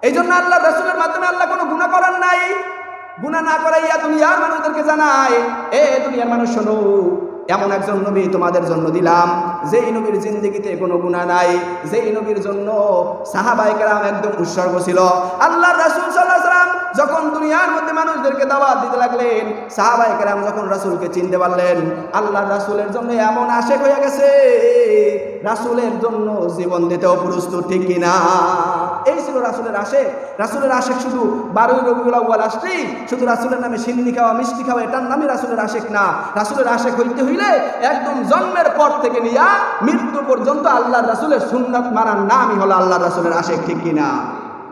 এই জন্য আল্লাহ রাসূলের মাধ্যমে আল্লাহ কোনো গুনাহ করার নাই। গুনাহ না করাইয়া দুনিয়ার মানুষদেরকে জানায়, এ দুনিয়ার মানুষ শোনো, এমন একজন নবী তোমাদের জন্য দিলাম যেই নবীর জিন্দেগিতে কোনো গুনাহ নাই, যেই নবীর জন্য সাহাবায়ে কেরাম একদম উৎসর্গ ছিল। আল্লাহর রাসূল সাল্লাল্লাহু আলাইহি ওয়াসাল্লাম যখন দুনিয়ার মধ্যে মানুষদেরকে দাওয়াত দিতে লাগলেন, সাহাবায়ে কেরাম যখন রাসূলকে চিনতে পারলেন, আল্লাহর রাসূলের জন্য এমন আশেক হয়ে গেছে, রাসূলের জন্য জীবন দিতেও প্রস্তুত, ঠিক কিনা? এই ছিল রাসূলের আশেক। রাসূলের আশেক শুধু 12ই রবিউল আউয়াল আসলেই শুধু রাসূলের নামে সিন্নি খাওয়া, মিষ্টি খাওয়া, এটার নামই রাসূলের আশেক না। রাসূলের আশেক হইতে হইলে একদম জন্মের পর থেকে নিয়ে মৃত্যু পর্যন্ত আল্লাহর রাসূলের সুন্নাত মানার নামই হলো আল্লাহর রাসূলের আশেক, ঠিক কিনা?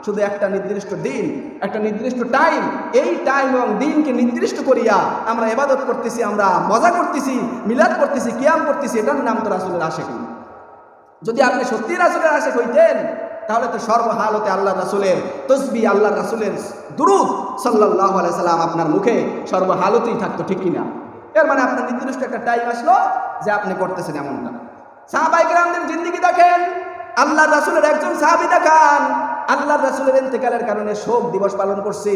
শুধু একটা নির্দিষ্ট দিন, একটা নির্দিষ্ট টাইম, এই টাইম এবং দিনকে নির্দিষ্ট করিয়া আমরা ইবাদত করতেছি, আমরা মজা করতেছি, মিলাদ করতেছি, কিয়াম করতেছি, এটার নাম তো রাসূলের আশেক না। যদি আপনি সত্যি রাসূলের আশেক হইতেন তাহলে তো সর্বহালতে আল্লাহর রাসূলের তাসবিহ, আল্লাহর রাসূলের দুরূদ সাল্লাল্লাহু আলাইহি সাল্লাম আপনার মুখে সর্বহালতেই থাকতো, ঠিক কিনা? এর মানে আপনার নির্দিষ্ট একটা টাইম আসলো যে আপনি করতেছেন এমনটা। সাহাবায়ে কেরামদের জিন্দেগি দেখেন, আল্লাহর রাসূলের একজন সাহাবী দেখান আল্লাহর রাসূলের ইন্তেকালের কারণে শোক দিবস পালন করছে,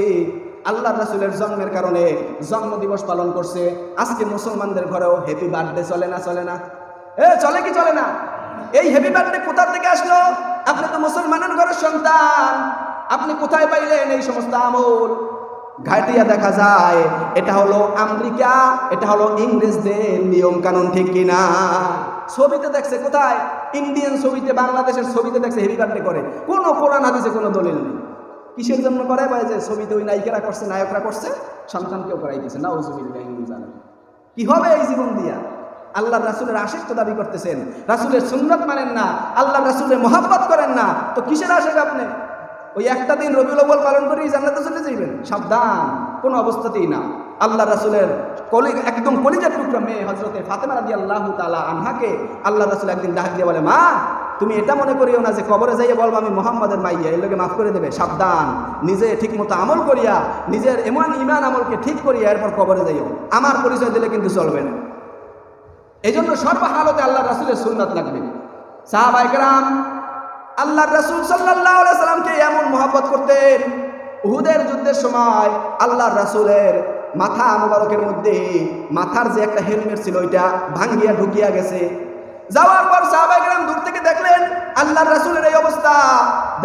আল্লাহর রাসূলের জন্মের কারণে জন্ম দিবস পালন করছে। আজকে মুসলমানদের ঘরেও হ্যাপি বার্থডে চলে না? চলে না? চলে কি চলে না? এই হ্যাপি বার্থডে কোথা থেকে আসলো? আপনি তো মুসলমানের ঘরের সন্তান, আপনি কোথায় পাইলেন এই সমস্ত আমল? ঘাটিয়া দেখা যায় এটা হলো আমেরিকা, এটা হলো ইংরেজদের নিয়ম কানুন, ঠিক কিনা? ছবিতে দেখছে, কোথায়? ইন্ডিয়ান ছবিতে, বাংলাদেশের ছবিতে দেখছে হ্যাপি বার্থডে করে, কোনো কোরআন হাদিসে কোনো দলিল নেই। কিসের জন্য করে? ভাই যে ছবিতে ওই নায়িকারা করছে, নায়করা করছে, সন্তানকেও করাই দিয়েছে। নাউজুবিল্লাহ। কি হবে এই জীবন দিয়া? আল্লাহর রাসূলের আশিক তো দাবি করতেছেন, রাসূলের সুন্নাত মানেন না, আল্লাহর রাসূলের মহব্বত করেন না, তো কিসের আশিক আপনি? ওই একটা দিন রবিউল আউয়াল পালন করেই জান্নাতে চলে যাবেন? সাবধান, কোনো অবস্থাতেই না। আল্লাহর রাসূলের একদম কলিজার টুকরা মেয়ে হযরতে ফাতেমা রাদিয়াল্লাহু তাআলা আনহাকে আল্লাহর রাসূল একদিন ডাক দিয়ে বলে, মা তুমি এটা মনে করিও না যে কবরে যাইয়া বলবো আমি মুহাম্মাদের মাইয়া, এই লোকে মাফ করে দেবে। সাবধান, নিজে ঠিক মতো আমল করিয়া, নিজের এমন ঈমান আমলকে ঠিক করিয়া এরপর কবরে যাইও, আমার পরিচয় দিলে কিন্তু চলবে না। এই জন্য সর্বহালতে আল্লাহর রাসূলের সুন্নাত লাগবে। সাহাবায়ে কেরাম আল্লাহর রাসূল সাল্লাল্লাহু আলাইহি সাল্লামকে এমন মহব্বত করতেন, উহুদের যুদ্ধের সময় আল্লাহর রাসূলের মাথা মুবারকের মধ্যে মাথার যে একটা হেলমেট ছিল ওইটা ভাঙ্গিয়া ঢুকিয়া গেছে। যাওয়ার পর সাহাবায়ে কেরাম দূর থেকে দেখলেন আল্লাহর রাসূলের এই অবস্থা।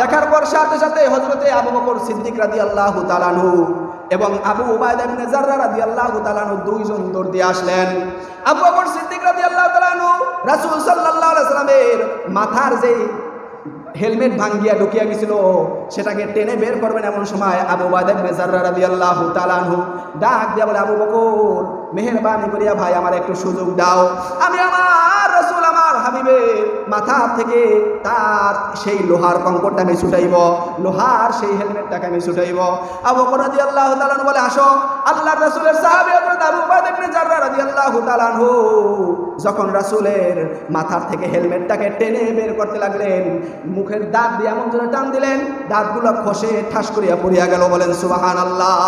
দেখার পর সাথে সাথে হযরতে আবু বকর সিদ্দিক রাদিয়াল্লাহু তাআলা আনহু এবং আবু উবাইদা ইবনে জাররা রাদিয়াল্লাহু তাআলা আনহু দুইজন দৌড় দিয়ে আসলেন। আবু বকর সিদ্দিক রাদিয়াল্লাহু তাআলা আনহু রাসূল সাল্লাল্লাহু আলাইহি সাল্লামের মাথার যে হেলমেট ভাঙ্গিয়া ঢুকিয়া গেছিল সেটাকে টেনে বের করবেন, এমন সময় আবু উবাইদা ইবনে জাররা রাদিয়াল্লাহু তাআলা আনহু ডাক দিয়া বলে, আবু বকর মেহেরবানি করিয়া ভাই আমার একটু সুযোগ দাও, আমি আমার রাসূল আমার হাবিবের মাথা থেকে তার সেই লোহার কঙ্করটা আমি ছুটাইব, লোহার সেই হেলমেটটাকে আমি ছুটাইব। আবু বকর রাদিয়াল্লাহু তাআলা আনহু বলে, আসো। আল্লাহর রাসূলের সাহাবী হযরত আবু উবাইদা ইবনে জাররা রাদিয়াল্লাহু তাআলা আনহু যখন রাসূলের মাথার থেকে হেলমেটটাকে টেনে বের করতে লাগলেন, মুখের দাঁত দিয়ে এমন জোরে টান দিলেন, দাঁতগুলো খসে ঠাস করিয়া পড়িয়া গেল। বলেন সুবহানাল্লাহ।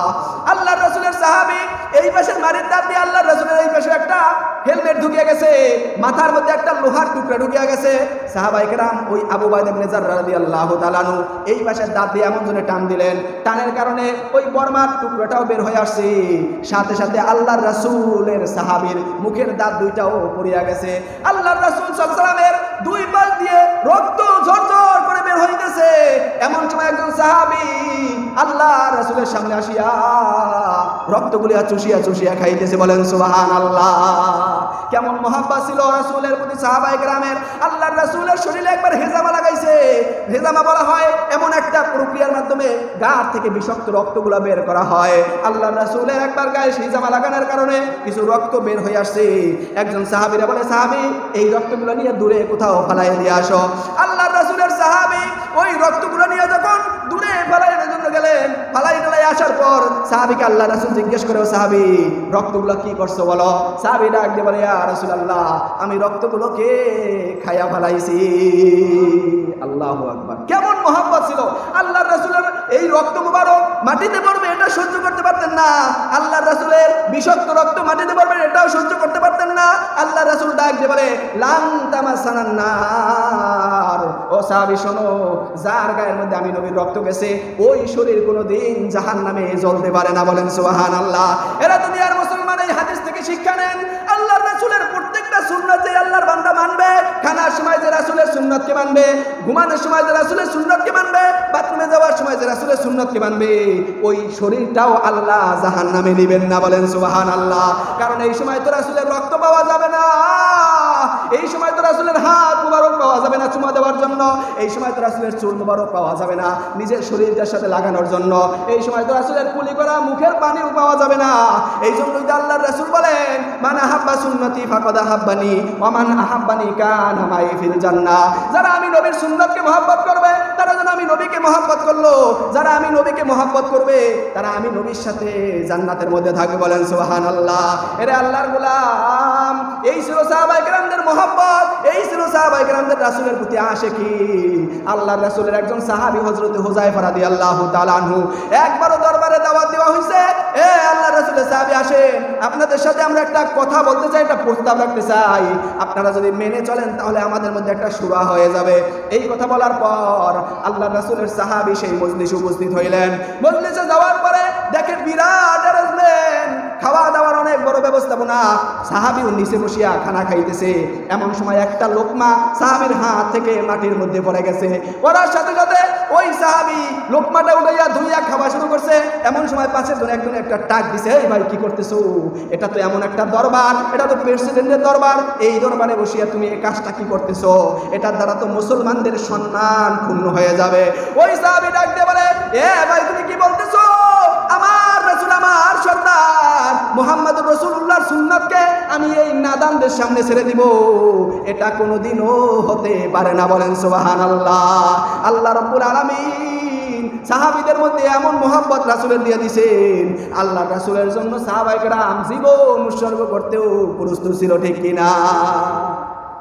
আল্লাহর রাসূলের সাহাবী এই পাশের মারির দাঁত দিয়ে আল্লাহর রাসূলের এই পাশে একটা হেলমেট ঢুকিয়ে গেছে, মাথার মধ্যে একটা লোহার টুকরা ঢুকিয়ে গেছে। সাহাবায়ে কেরাম ওই আবু উবাইদা ইবনে জাররা রাদিয়াল্লাহু তাআলা আনহু এই পাশের দাঁত দিয়ে এমন জোরে টান দিলেন, টানের কারণে ওই বর্মার টুকরাটাও বের হয়ে আসছে। সাথে সাথে আল্লাহর রাসূলের সাহাবীর মুখের দাঁত দুইটাও পড়িয়া গেছে। আল্লাহর রাসূল সাল্লাল্লাহু আলাইহি ওয়াসাল্লামের দুই পাশ দিয়ে রক্ত ঝরঝর করে বের হইতেছে। এমন সময় একজন সাহাবী আল্লাহর রাসূলের সামনে আসিয়া রক্তগুলি চুষিয়া চুষিয়া খাইতেছে। বলেন সুবহানাল্লাহ। কেমন মহব্বত ছিল রাসূলের প্রতি সাহাবায়ে কেরামের। আল্লাহর রাসূলের শরীরে একবার হেজামা লাগাইছে। হেজামা বলা হয় এমন একটা প্রক্রিয়ার মাধ্যমে গা থেকে বিষাক্ত রক্তগুলো বের করা হয়। আল্লাহর রাসূলের একবার গায়ে হেজামা লাগানোর কারণে কিছু রক্ত বের হয়ে আসছে। একজন সাহাবীরা বলে, সাহাবী এই রক্তগুলো নিয়ে দূরে কোথাও ফালাইয়া দিয়ে আসো। আল্লাহর রাসূলের সাহাবী ওই রক্তগুলো নিয়ে যখন দূরে ফালাইয়ার জন্য গেলেন, ফালাই আসার পর সাহাবীকে আল্লাহ রাসূল জিজ্ঞেস করে, সাহাবী রক্তগুলো কি করছো বলো। সাহাবী ডাক দিয়ে বলে, ইয়া রাসূলুল্লাহ আমি রক্তগুলোকে খায়া ফেলাইছি। আল্লাহু আকবার। কেমন মহব্বত ছিল আল্লাহর রাসূলের। এই রক্ত মুবারক মাটিতে পড়বে এটা সহ্য করতে পারতেন না। আল্লাহর রাসূলের বিষাক্ত রক্ত মাটিতে পড়বে এটাও সহ্য করতে পারতেন না। আল্লাহর রাসূল ডাক দিয়ে বলে, লান তামাসানান নার, ও সাহাবী শোনো, যার গায়ের মধ্যে আমি নবীর রক্ত গেছে ওই শরীর কোনোদিন জাহান্নামে জ্বলতে পারে না। বলেন সুবহানাল্লাহ। এরা দুনিয়ার মুসলমান এই হাদিস থেকে শিক্ষা নেন, আল্লাহর রাসূলের প্রত্যেকটা সুন্নাত যে আল্লাহর বান্দা মানবে, খানার সময় যে রাসূলের সুন্নাতকে মানবে, ঘুমানোর সময় যে রাসূলের সুন্নাতকে মানবে, বাথরুমে যাওয়ার সময় যে রাসূলের সুন্নাতকে মানবে, ওই শরীরটাও আল্লাহ জাহান্নামে নেবেন না। বলেন সুবহানাল্লাহ। কারণ এই সময় তো রাসূলের রক্ত পাওয়া যাবে না, এই সময় তো রাসূলের হাত মুবারক পাওয়া যাবে না চুমা দেওয়ার জন্য, এই সময় তো রাসূলের চুল মুবারক পাওয়া যাবে না নিজের শরীরটার সাথে লাগানোর জন্য, এই সময় তো রাসূলের কুলি করা মুখের পানিও পাওয়া যাবে না। এই জন্যই তো আল্লাহর রাসূল বলেন, মান আহাব্বা সুন্নতি ফাকাদ আহাব্বানি ওয়া মান আহাব্বানি কানা মাই ফিল জান্নাহ। যারা আমি নবীর সুন্নাতকে মহব্বত করবে তারা যেন আমি নবীকে মহব্বত করলো, যারা আমি নবীকে মহব্বত করবে তারা আমি নবীর সাথে জান্নাতের মধ্যে থাকবে। বলেন সুবহানাল্লাহ। এরে আল্লাহর গোলাম, এই ছিল সাহাবায়ে কেরামদের মহব্বত, এই ছিল সাহাবায়ে কেরামদের রাসূলের প্রতি আশিকি। আল্লাহর রাসূলের একজন সাহাবী হযরত হুযায়ফা রাদিয়াল্লাহু তাআলা আনহু, একবারও দরবারে দাওয়াত দেওয়া হয়েছে, এ আল্লাহর রাসূলের সাহাবী আসেন, আপনাদের সাথে আমরা একটা কথা বলতে চাই, একটা প্রস্তাব রাখতে চাই, আপনারা যদি মেনে চলেন তাহলে আমাদের মধ্যে একটা শুরা হয়ে যাবে। এই কথা বলার পর আল্লাহর রাসূলের সাহাবী সেই মজলিসে উপস্থিত হইলেন। মজলিসে যাওয়ার পরে দেখেন বিরাট অ্যারেঞ্জমেন্ট, খাওয়া দাওয়ার অনেক বড় ব্যবস্থাপনা, সাহাবীও নিচে বসিয়া খানা খাইতেছে। এমন সময় একটা লোকমা সাহাবীর হাত থেকে মাটির মধ্যে পড়ে গেছে, পড়ার সাথে সাথে ওই সাহাবী লোকমাটা উঠাইয়া ধুইয়া খাওয়া শুরু করছে। এমন সময় পাশের জন একজন একটা টাক দিছে, এই ভাই কি করতেছো, এটা তো এমন একটা দরবার, এটা তো প্রেসিডেন্টের দরবার, এই দরবারে বসিয়া তুমি এই কাজটা কি করতেছো, এটার দ্বারা তো মুসলমানদের সম্মান ক্ষুণ্ণ হয়ে যাবে। ওই সাহাবী ডাক দিয়ে বলে, এ ভাই তুমি কি বলতেছো, আমার রাসূল আমার সর্দার মুহাম্মদুর রাসূলুল্লাহর সুন্নাতকে আমি এই নাদানদের সামনে ছেড়ে দিব, এটা কোনোদিনও হতে পারে না। বলেন সুবহানাল্লাহ। আল্লাহ রাব্বুল আলামিন সাহাবীদের মধ্যে এমন মোহাব্বত রাসূলের দিয়ে দিয়েছেন, আল্লাহ রাসূলের জন্য সাহাবায়ে কেরাম জীবন উৎসর্গ করতেও প্রস্তুত ছিল, ঠিক কিনা?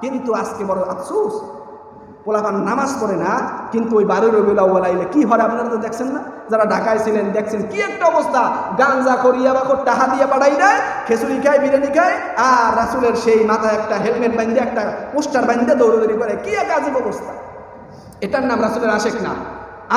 কিন্তু আজকে বড় আফসোস, পোলাপান নামাজ পড়ে না, কিন্তু ওই 12 রবিউল আউয়াল আইলে কি হয় আপনারা তো দেখছেন না, যারা ঢাকায় ছিলেন দেখছেন কি একটা অবস্থা, গাঞ্জা করিয়া বা টাকা দিয়ে পাঠাই দেয়, খিচুড়ি খায়, বিরিয়ানি খায়, আর রাসূলের সেই মাথায় একটা হেলমেট বাঁধে, একটা পোস্টার বাঁধে দৌড়াদৌড়ি করে, কি এক আজীব অবস্থা। এটার নাম রাসূলের আশেক না।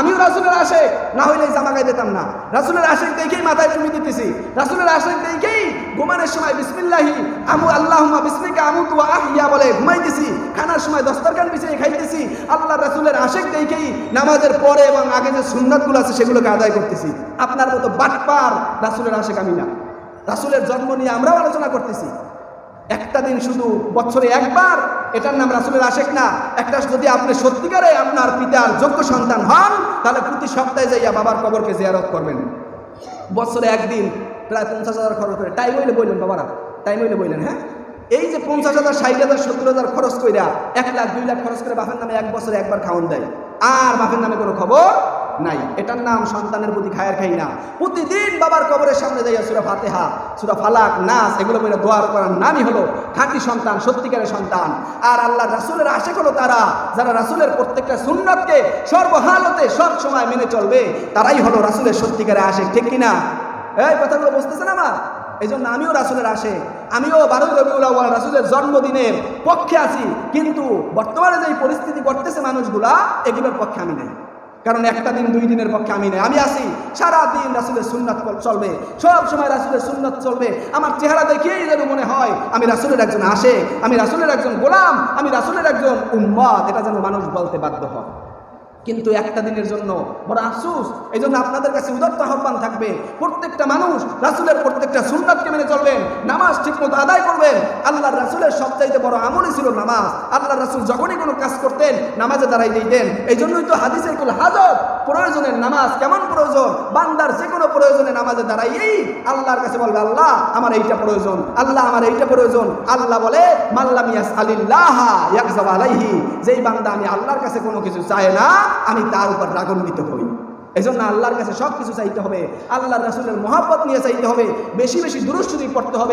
আমিও রাসূলের আশেক না হইলে জামা গায়ে দিতাম না, রাসূলের আশেক দেখেই মাথায় টুপি দিতেছি, রাসূলের আশেক দেখেই ঘুমানোর সময় বিসমিল্লাহি আমু আল্লাহুম্মা বিসমিকা আমুতু ওয়া আহইয়া বলে ঘুমাইতেছি, খানার সময় দস্তরখান বিছিয়ে খাইতেছি, আল্লাহ রাসূলের আশেক দেখেই নামাজের পরে এবং আগে যে সুন্নাতগুলো আছে সেগুলোকে আদায় করতেছি। আপনার মতো বাটপার রাসূলের আশেক আমি না। রাসূলের জন্ম নিয়ে আমরাও আলোচনা করতেছি, একটা দিন শুধু বছরে একবার, এটার নাম রাসূলের আশেক না। একটা যদি আপনি সত্যিকারে আপনার পিতার যোগ্য সন্তান হন তাহলে প্রতি সপ্তাহে যাইয়া বাবার কবরকে জিয়ারত করবেন, বছরে একদিন প্রায় 50,000 খরচ করে, টাইম হইলে বললেন বাবারা, টাইম হইলে বললেন, হ্যাঁ এই যে 50,000 60,000 70,000 খরচ কইরা 1 লাখ 2 লাখ খরচ করে বাপের নামে এক বছরে একবার খাওয়ান দেয়, আর বাপের নামে কোনো খবর নাই, এটার নাম সন্তানের প্রতি খায়ের খাই না। প্রতিদিন বাবার কবরের সামনে যাইয়া সূরা ফাতিহা, সূরা ফালাক, নাস এগুলো বলে দোয়া করার নামই হলো খাঁটি সন্তান, সত্যিকারের সন্তান। আর আল্লাহ রাসূলের আশেক হলো তারা যারা রাসূলের প্রত্যেকটা সুন্নাতকে সর্বহালতে সব সময় মেনে চলবে, তারাই হলো রাসূলের সত্যিকারের আশেক, ঠিক কিনা? এই কথাগুলো বুঝতেছেন আমার? এই জন্য আমিও রাসূলের আশেক, আমিও 12 রবিউল আউয়াল রাসূলের জন্মদিনের পক্ষে আছি, কিন্তু বর্তমানে যে পরিস্থিতি করতেছে মানুষগুলা, এগুলোর পক্ষে আমি নেই। কারণ একটা দিন 2 দিনের পক্ষে আমি নেই, আমি আছি সারাদিন রাসূলের সুন্নাত চলবে, সব সময় রাসূলের সুন্নাত চলবে। আমার চেহারা দেখেই যেন মনে হয় আমি রাসূলের একজন আশেক, আমি রাসূলের একজন গোলাম, আমি রাসূলের একজন উম্মত, এটা যেন মানুষ বলতে বাধ্য হয়। কিন্তু একটা দিনের জন্য বড় আফসোস। এই জন্য আপনাদের কাছে উদাত্ত আহ্বান থাকবে, প্রত্যেকটা মানুষ রাসূলের প্রত্যেকটা সুন্নাতকে মেনে চলবেন, নামাজ ঠিকমতো আদায় করবেন। আল্লাহর রাসূলের সবচাইতে বড় আমলই ছিল নামাজ। আল্লাহর রাসূল যখনই কোনো কাজ করতেন নামাজে দাঁড়াই দিতেন। এই জন্যই তো হাদিসের কুল হাজত, প্রয়োজনের নামাজ কেমন প্রয়োজন, বান্দার যে কোনো প্রয়োজনে নামাজে দাঁড়াইয়েই আল্লাহর কাছে বলবে, আল্লাহ আমার এইটা প্রয়োজন, আল্লাহ আমার এইটা প্রয়োজন। আল্লাহ বলে মাল্লাম ইয়াসআলিল্লাহ ইয়াগযাব আলাইহি, যেই বান্দা আমি আল্লাহর কাছে কোনো কিছু চায় না আমি তার উপর রাগান্বিত হই। এই জন্য আল্লাহর কাছে সব কিছু চাইতে হবে, আল্লাহর রাসূলের মহব্বত নিয়ে চাইতে হবে, বেশি বেশি দুরূদ শরীফ পড়তে হবে।